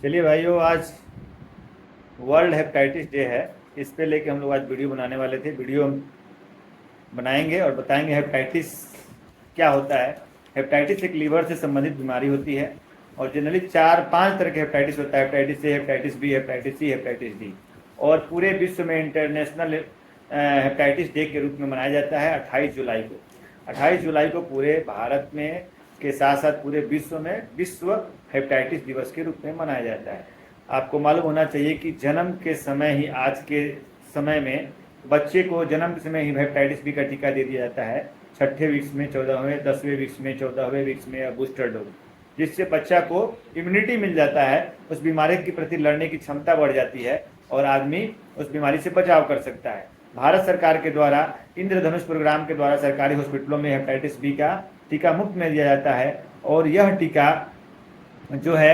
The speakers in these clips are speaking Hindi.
चलिए भाइयों, आज वर्ल्ड हेपेटाइटिस डे है। इस पे लेके हम लोग आज वीडियो बनाने वाले थे। वीडियो हम बनाएंगे और बताएंगे हेपेटाइटिस क्या होता है। हेपेटाइटिस एक लीवर से संबंधित बीमारी होती है और जनरली 4-5 तरह के हेपेटाइटिस होता है। Hepatitis A, hepatitis B, hepatitis C, hepatitis D. और पूरे विश्व में इंटरनेशनल हेपेटाइटिस डे के रूप में मनाया जाता है 28 जुलाई को। 28 जुलाई को पूरे भारत में के साथ साथ पूरे विश्व में विश्व हेपेटाइटिस दिवस के रूप में मनाया जाता है। आपको मालूम होना चाहिए कि जन्म के समय ही, आज के समय में बच्चे को जन्म के समय ही हेपेटाइटिस बी का टीका दे दिया जाता है। 6ठे वीक्स में, 14वें, 10वें वीक्स में, 14वें वीक्स में, या बूस्टर डोज, जिससे बच्चा को इम्यूनिटी मिल जाता है, उस बीमारी के प्रति लड़ने की क्षमता बढ़ जाती है और आदमी उस बीमारी से बचाव कर सकता है। भारत सरकार के द्वारा इंद्रधनुष प्रोग्राम के द्वारा सरकारी हॉस्पिटलों में हेपेटाइटिस बी का टीका मुफ्त में दिया जाता है और यह टीका जो है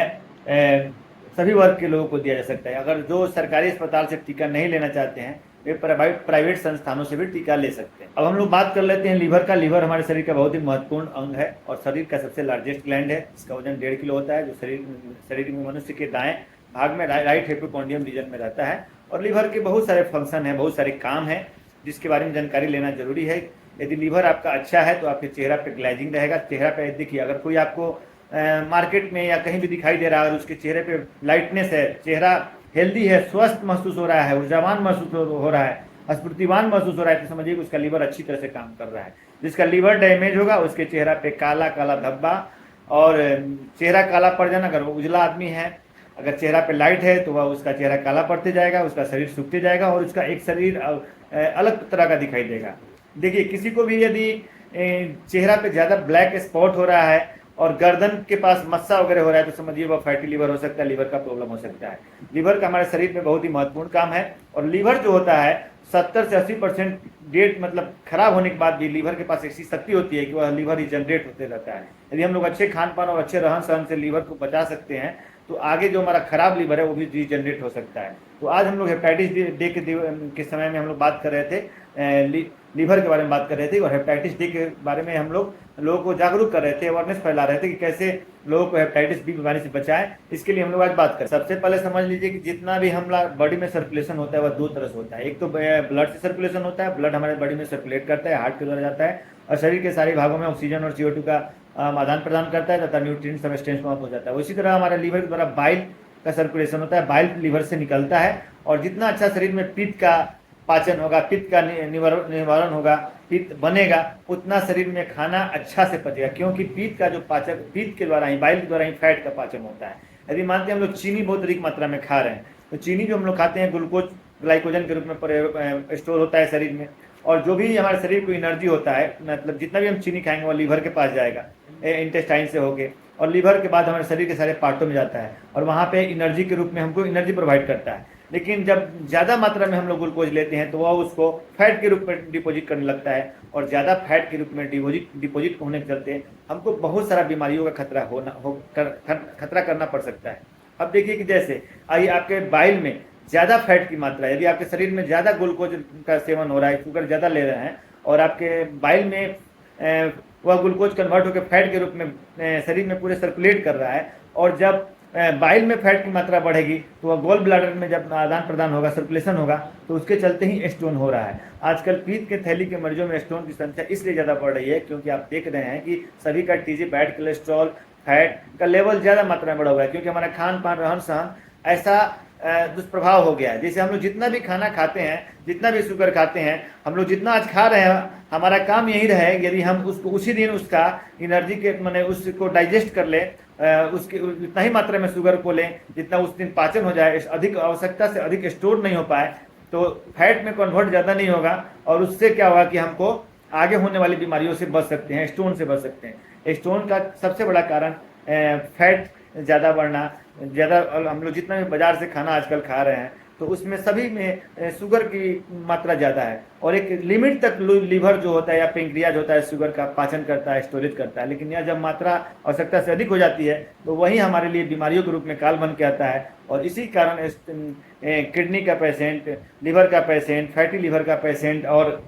सभी वर्ग के लोगों को दिया जा सकता है। अगर जो सरकारी अस्पताल से टीका नहीं लेना चाहते हैं, वे प्राइवेट संस्थानों से भी टीका ले सकते हैं। अब हम लोग बात कर लेते हैं लीवर का। लीवर हमारे शरीर का बहुत ही महत्वपूर्ण अंग है और शरीर का सबसे लार्जेस्ट ग्लैंड है। इसका वजन 1.5 किलो होता है, जो शरीर में मनुष्य के दाएं भाग में राइट हाइपोकॉन्ड्रियम रीजन में रहता है। और लीवर के बहुत सारे फंक्शन हैं, बहुत सारे काम हैं, जिसके बारे में जानकारी लेना जरूरी है। यदि लीवर आपका अच्छा है तो आपके चेहरा पे ग्लेजिंग रहेगा। चेहरा पे देखिए, अगर कोई आपको मार्केट में या कहीं भी दिखाई दे रहा है और उसके चेहरे पे लाइटनेस है, चेहरा हेल्दी है, स्वस्थ महसूस हो रहा है, ऊर्जावान महसूस हो रहा है, स्फूर्तिवान महसूस हो रहा है, तो समझिए कि उसका लीवर अच्छी तरह से काम कर रहा है। जिसका लीवर डैमेज होगा उसके चेहरा पे काला काला धब्बा और चेहरा काला पड़ जाना। अगर वो उजला आदमी है, अगर चेहरा पे लाइट है तो वह उसका चेहरा काला पड़ते जाएगा, उसका शरीर सूखते जाएगा और उसका एक शरीर अलग तरह का दिखाई देगा। देखिए, किसी को भी यदि चेहरा पे ज़्यादा ब्लैक स्पॉट हो रहा है और गर्दन के पास मस्सा वगैरह हो रहा है तो समझिए वह फैटी लीवर हो सकता है, लीवर का प्रॉब्लम हो सकता है। लीवर का हमारे शरीर में बहुत ही महत्वपूर्ण काम है और लीवर जो होता है 70 से 80% डेट मतलब खराब होने के बाद भी लीवर के पास ऐसी शक्ति होती है कि वह लीवर रिजनरेट होते रहता है। यदि हम लोग अच्छे खान पान और अच्छे रहन सहन से लीवर को बचा सकते हैं तो आगे जो हमारा खराब लीवर है वो भी रीजनरेट हो सकता है। तो आज हम लोग हेपेटाइटिस डे के समय में हम लोग बात कर रहे थे, लीवर के बारे में बात कर रहे थे और हेपेटाइटिस डे के बारे में हम लोगों को जागरूक कर रहे थे, अवेयरनेस फैला रहे थे कि कैसे लोगों को हेपेटाइटिस बी बीमारी से बचाएं। इसके लिए हम लोग आज बात करें। सबसे पहले समझ लीजिए कि जितना भी हमारा बॉडी में सर्कुलेशन होता है वह 2 तरह से होता है। एक तो ब्लड से सर्कुलेशन होता है, ब्लड हमारे बॉडी में सर्कुलेट करता है, हार्ट के द्वारा जाता है और शरीर के सारे भागों में ऑक्सीजन और CO2 का आदान प्रदान करता है तथा न्यूट्रिएंट सबस्टेंस में पहुंच जाता है। उसी तरह हमारे लीवर के द्वारा बाइल का सर्कुलेशन होता है, बाइल लीवर से निकलता है और जितना अच्छा शरीर में पित्त का पाचन होगा, पित्त का निवारण होगा, पित्त बनेगा, उतना शरीर में खाना अच्छा से पचेगा। क्योंकि पित्त का जो पाचन, पित्त के द्वारा ही, बाइल के द्वारा ही फैट का पाचन होता है। यदि मानते हैं हम लोग चीनी बहुत अधिक मात्रा में खा रहे हैं तो चीनी जो हम लोग खाते हैं ग्लूकोज ग्लाइकोजन के रूप में स्टोर होता है शरीर में और जो भी हमारे शरीर को एनर्जी होता है, मतलब जितना भी हम चीनी खाएंगे वो लीवर के पास जाएगा इंटेस्टाइन से होके और लीवर के बाद हमारे शरीर के सारे पार्टों में जाता है और वहाँ पे एनर्जी के रूप में हमको एनर्जी प्रोवाइड करता है। लेकिन जब ज़्यादा मात्रा में हम लोग ग्लूकोज लेते हैं तो वह उसको फैट के रूप में डिपॉजिट करने लगता है और ज़्यादा फैट के रूप में डिपॉजिट होने के चलते हमको बहुत सारा बीमारियों का खतरा करना पड़ सकता है। अब देखिए कि जैसे आइए आपके बाइल में ज़्यादा फैट की मात्रा, यदि आपके शरीर में ज़्यादा ग्लूकोज का सेवन हो रहा है, शुगर ज़्यादा ले रहे हैं और आपके बाइल में वह ग्लूकोज कन्वर्ट होकर फैट के रूप में शरीर में पूरे सर्कुलेट कर रहा है और जब बाइल में फैट की मात्रा बढ़ेगी तो वह गोल ब्लैडर में जब आदान प्रदान होगा, सर्कुलेशन होगा, तो उसके चलते ही स्टोन हो रहा है। आजकल पित्त के थैली के मरीजों में स्टोन की संख्या इसलिए ज़्यादा बढ़ रही है क्योंकि आप देख रहे हैं कि सभी का TG, बैड कोलेस्ट्रॉल, फैट का लेवल ज़्यादा मात्रा में बढ़ा हुआ है क्योंकि हमारा खान पान रहन सहन ऐसा दुष्प्रभाव हो गया है। जैसे हम लोग जितना भी खाना खाते हैं, जितना भी शुगर खाते हैं, हम लोग जितना आज खा रहे हैं, हमारा काम यही रहे यदि हम उसको उसी दिन उसका एनर्जी के मैंने उसको डाइजेस्ट कर ले, उसके उतना ही मात्रा में शुगर को लें जितना उस दिन पाचन हो जाए, अधिक आवश्यकता से अधिक स्टोर नहीं हो पाए तो फैट में कन्वर्ट ज़्यादा नहीं होगा और उससे क्या होगा कि हमको आगे होने वाली बीमारियों से बच सकते हैं, स्टोन से बच सकते हैं। स्टोन का सबसे बड़ा कारण फैट ज़्यादा बढ़ना, ज़्यादा हम लोग जितना भी बाजार से खाना आजकल खा रहे हैं तो उसमें सभी में शुगर की मात्रा ज़्यादा है और एक लिमिट तक लीवर जो होता है या पेंक्रियाज होता है शुगर का पाचन करता है, स्टोरेज करता है। लेकिन यह जब मात्रा आवश्यकता से अधिक हो जाती है तो वही हमारे लिए बीमारियों के रूप में काल बन के आता है और इसी कारण किडनी का पेशेंट, लीवर का पेशेंट, फैटी लीवर का पेशेंट और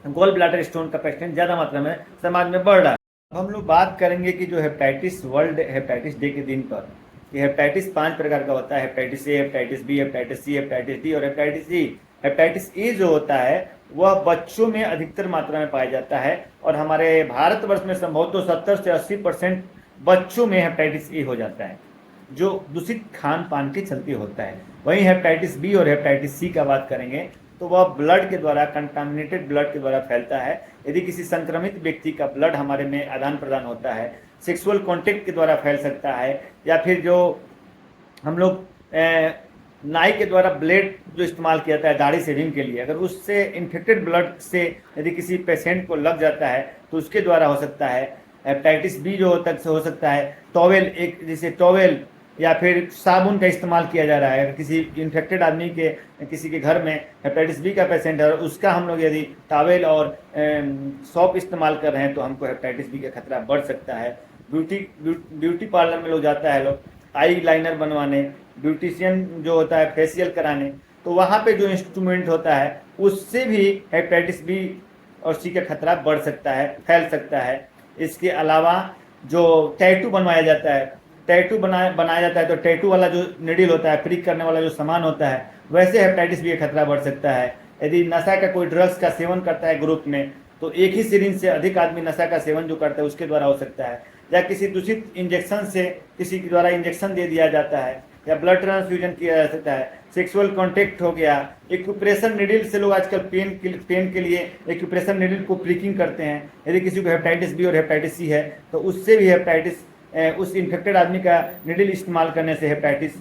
गोल ब्लैडर स्टोन का पेशेंट ज़्यादा मात्रा में समाज में बढ़ रहा है। हम लोग बात करेंगे कि जो हेपेटाइटिस, वर्ल्ड हेपेटाइटिस डे के दिन पर कि हेपेटाइटिस 5 प्रकार का होता है, hepatitis A, hepatitis B, hepatitis C, hepatitis D और हेपेटाइटिस ई। हेपेटाइटिस ई जो होता है वह बच्चों में अधिकतर मात्रा में पाया जाता है और हमारे भारतवर्ष में संभवतः 70 से 80% बच्चों में हेपेटाइटिस ई हो जाता है, जो दूषित खान पान के चलते होता है। वहीं हेपेटाइटिस बी और हेपेटाइटिस सी का बात करेंगे तो वह ब्लड के द्वारा, कंटामिनेटेड ब्लड के द्वारा फैलता है। यदि किसी संक्रमित व्यक्ति का ब्लड हमारे में आदान प्रदान होता है, सेक्सुअल कॉन्टेक्ट के द्वारा फैल सकता है, या फिर जो हम लोग नाई के द्वारा ब्लेड जो इस्तेमाल किया जाता है दाढ़ी शेविंग के लिए, अगर उससे इन्फेक्टेड ब्लड से यदि किसी पेशेंट को लग जाता है तो उसके द्वारा हो सकता है। हेपेटाइटिस बी जो तक से हो सकता है टॉवेल, एक जैसे टॉवेल या फिर साबुन का इस्तेमाल किया जा रहा है, अगर किसी इन्फेक्टेड आदमी के, किसी के घर में हेपेटाइटिस बी का पेशेंट है और उसका हम लोग यदि टॉवेल और सॉप इस्तेमाल कर रहे हैं तो हमको हेपेटाइटिस बी का खतरा बढ़ सकता है। ब्यूटी पार्लर में लोग जाता है, लोग आई लाइनर बनवाने, ब्यूटिशियन जो होता है फेशियल कराने, तो वहाँ पे जो इंस्ट्रूमेंट होता है उससे भी हेपेटाइटिस बी और सी का खतरा बढ़ सकता है, फैल सकता है। इसके अलावा जो टैटू बनवाया जाता है, टैटू बनाया जाता है तो टैटू वाला जो निडिल होता है, प्रिक करने वाला जो सामान होता है, वैसे हेपेटाइटिस बी का खतरा बढ़ सकता है। यदि नशा का कोई ड्रग्स का सेवन करता है ग्रुप में, तो एक ही सिरिंज से अधिक आदमी नशा का सेवन जो करता है उसके द्वारा हो सकता है, या किसी दूषित इंजेक्शन से किसी के द्वारा इंजेक्शन दे दिया जाता है, या ब्लड ट्रांसफ्यूजन किया जा सकता है, सेक्सुअल कॉन्टेक्ट हो गया, एक्यूप्रेशर निडिल से लोग आजकल पेन के लिए एक्यूप्रेशर निडिल को प्रिकिंग करते हैं। यदि किसी को हेपेटाइटिस बी और हेपेटाइटिस सी है तो उससे भी हेपेटाइटिस, उस इन्फेक्टेड आदमी का निडिल इस्तेमाल करने से हेपेटाइटिस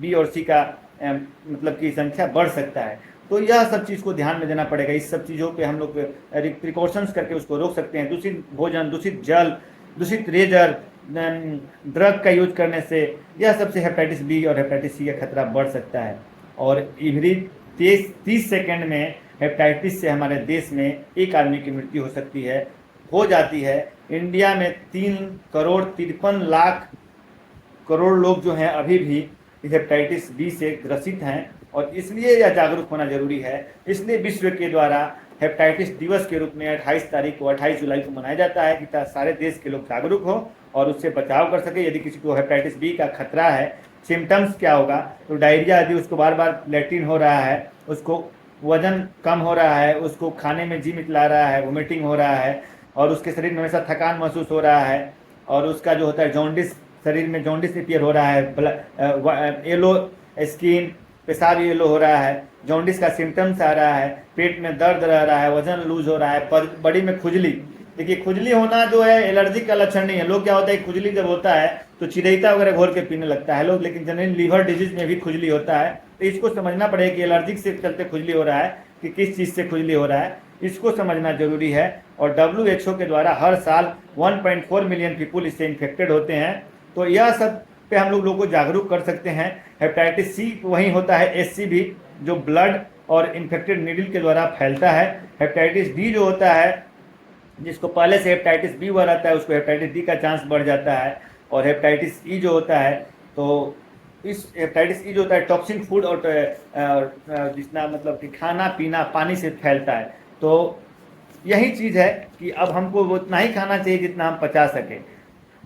बी और सी का मतलब की संख्या बढ़ सकता है। तो यह सब चीज़ को ध्यान में देना पड़ेगा। इस सब चीज़ों पे हम लोग प्रिकॉशंस करके उसको रोक सकते हैं। दूषित भोजन, दूषित जल, दूषित रेजर, ड्रग का यूज करने से यह सबसे हेपेटाइटिस बी और हेपेटाइटिस सी का खतरा बढ़ सकता है। और एवरी 30 सेकेंड में हेपेटाइटिस से हमारे देश में एक आदमी की मृत्यु हो जाती है। इंडिया में 3,53,00,000 करोड़ लोग जो हैं अभी भी हेपेटाइटिस बी से ग्रसित हैं, और इसलिए यह जागरूक होना जरूरी है। इसलिए विश्व के द्वारा हेपेटाइटिस दिवस के रूप में 28 जुलाई को मनाया जाता है कि सारे देश के लोग जागरूक हो और उससे बचाव कर सके। यदि किसी को हेपेटाइटिस बी का खतरा है, सिम्टम्स क्या होगा, तो डायरिया, यदि उसको बार बार लैट्रिन हो रहा है, उसको वजन कम हो रहा है, उसको खाने में जी मिचला रहा है, वोमिटिंग हो रहा है, और उसके शरीर में हमेशा थकान महसूस हो रहा है, और उसका जो होता है जॉन्डिस, शरीर में जॉन्डिस अपीयर हो रहा है, येलो स्किन, पेशाब येलो हो रहा है, जॉन्डिस का सिम्टम्स आ रहा है, पेट में दर्द रह रहा है, वजन लूज हो रहा है, बॉडी में खुजली। देखिए, खुजली होना जो है एलर्जी का लक्षण नहीं है। लोग क्या होता है, खुजली जब होता है तो चिरैता वगैरह घोल के पीने लगता है लोग, लेकिन जनरली लीवर डिजीज में भी खुजली होता है। तो इसको समझना पड़ेगा कि एलर्जिक से चलते खुजली हो रहा है कि किस चीज़ से खुजली हो रहा है, इसको समझना जरूरी है। और WHO के द्वारा हर साल 1.4 मिलियन पीपुल इससे इन्फेक्टेड होते हैं। तो यह सब पे हम लोगों को जागरूक कर सकते हैं। हेपेटाइटिस सी वहीं होता है HCV, जो ब्लड और इन्फेक्टेड नीडल के द्वारा फैलता है। हेपेटाइटिस डी जो होता है, जिसको पहले से हेपेटाइटिस बी हुआ रहता है, उसको हेपेटाइटिस डी का चांस बढ़ जाता है। और हेपेटाइटिस ई जो होता है, तो इस हेपेटाइटिस ई जो होता है टॉक्सिन फूड और जितना मतलब कि खाना पीना पानी से फैलता है। तो यही चीज़ है कि अब हमको उतना ही खाना चाहिए जितना हम पचा सके,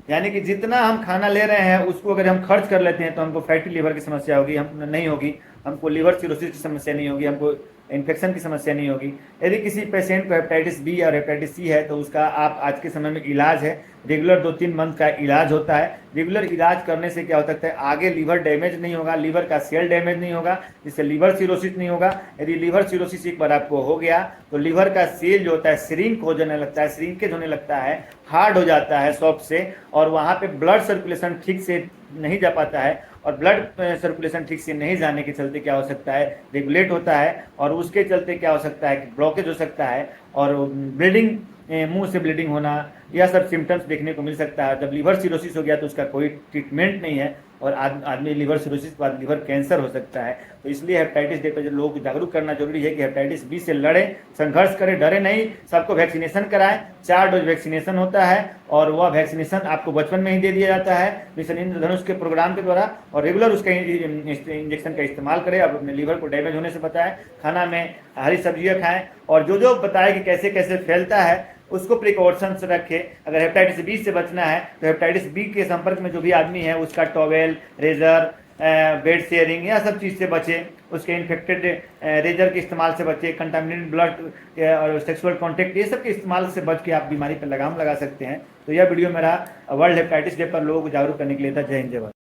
यानी कि जितना हम खाना ले रहे हैं उसको अगर हम खर्च कर लेते हैं तो हमको फैटी लीवर की समस्या होगी, हम नहीं होगी, हमको लीवर सिरोसिस की समस्या नहीं होगी, हमको इन्फेक्शन की समस्या नहीं होगी। यदि किसी पेशेंट को हेपेटाइटिस बी और हेपेटाइटिस सी है तो उसका आप आज के समय में इलाज है, रेगुलर 2-3 मंथ का इलाज होता है। रेगुलर इलाज करने से क्या हो सकता है, आगे लीवर डैमेज नहीं होगा, लीवर का सेल डैमेज नहीं होगा, जिससे लीवर सिरोसिस नहीं होगा। यदि लीवर सिरोसिस एक बार आपको हो गया तो लीवर का सेल जो होता है श्रिंक होने लगता है, श्रिंकेज होने लगता है, हार्ड हो जाता है सॉफ्ट से, और वहाँ पे ब्लड सर्कुलेशन ठीक से नहीं जा पाता है, और ब्लड सर्कुलेशन ठीक से नहीं जाने के चलते क्या हो सकता है, रेगुलेट होता है, और उसके चलते क्या हो सकता है कि ब्लॉकेज हो सकता है, और ब्लीडिंग, मुंह से ब्लीडिंग होना, यह सब सिम्टम्स देखने को मिल सकता है। जब लीवर सिरोसिस हो गया तो उसका कोई ट्रीटमेंट नहीं है, और आदमी लीवर सिरोसिस के बाद लीवर कैंसर हो सकता है। तो इसलिए हेपेटाइटिस डे पर लोगों को जागरूक करना जरूरी है कि हेपेटाइटिस बी से लड़ें, संघर्ष करें, डरे नहीं, सबको वैक्सीनेशन कराएं। 4 डोज वैक्सीनेशन होता है, और वह वैक्सीनेशन आपको बचपन में ही दे दिया जाता है मिशन इंद्रधनुष के प्रोग्राम के द्वारा, और रेगुलर उसका इंजेक्शन का इस्तेमाल करें। अब अपने लीवर को डैमेज होने से बचाएं, खाना में हरी सब्जियाँ खाएँ, और जो बताए कि कैसे कैसे फैलता है उसको प्रिकॉशंस रखें। अगर हेपेटाइटिस बी से बचना है तो हेपेटाइटिस बी के संपर्क में जो भी आदमी है उसका टॉवेल, रेजर, बेड शेयरिंग, यह सब चीज़ से बचें। उसके इन्फेक्टेड रेजर के इस्तेमाल से बचें, कंटामिनेटेड ब्लड और सेक्सुअल कॉन्टैक्ट, ये सब के इस्तेमाल से बच के आप बीमारी पर लगाम लगा सकते हैं। तो यह वीडियो मेरा वर्ल्ड हेपेटाइटिस डे पर लोगों को जागरूक करने के लिए था। जय हिंद, जय भारत।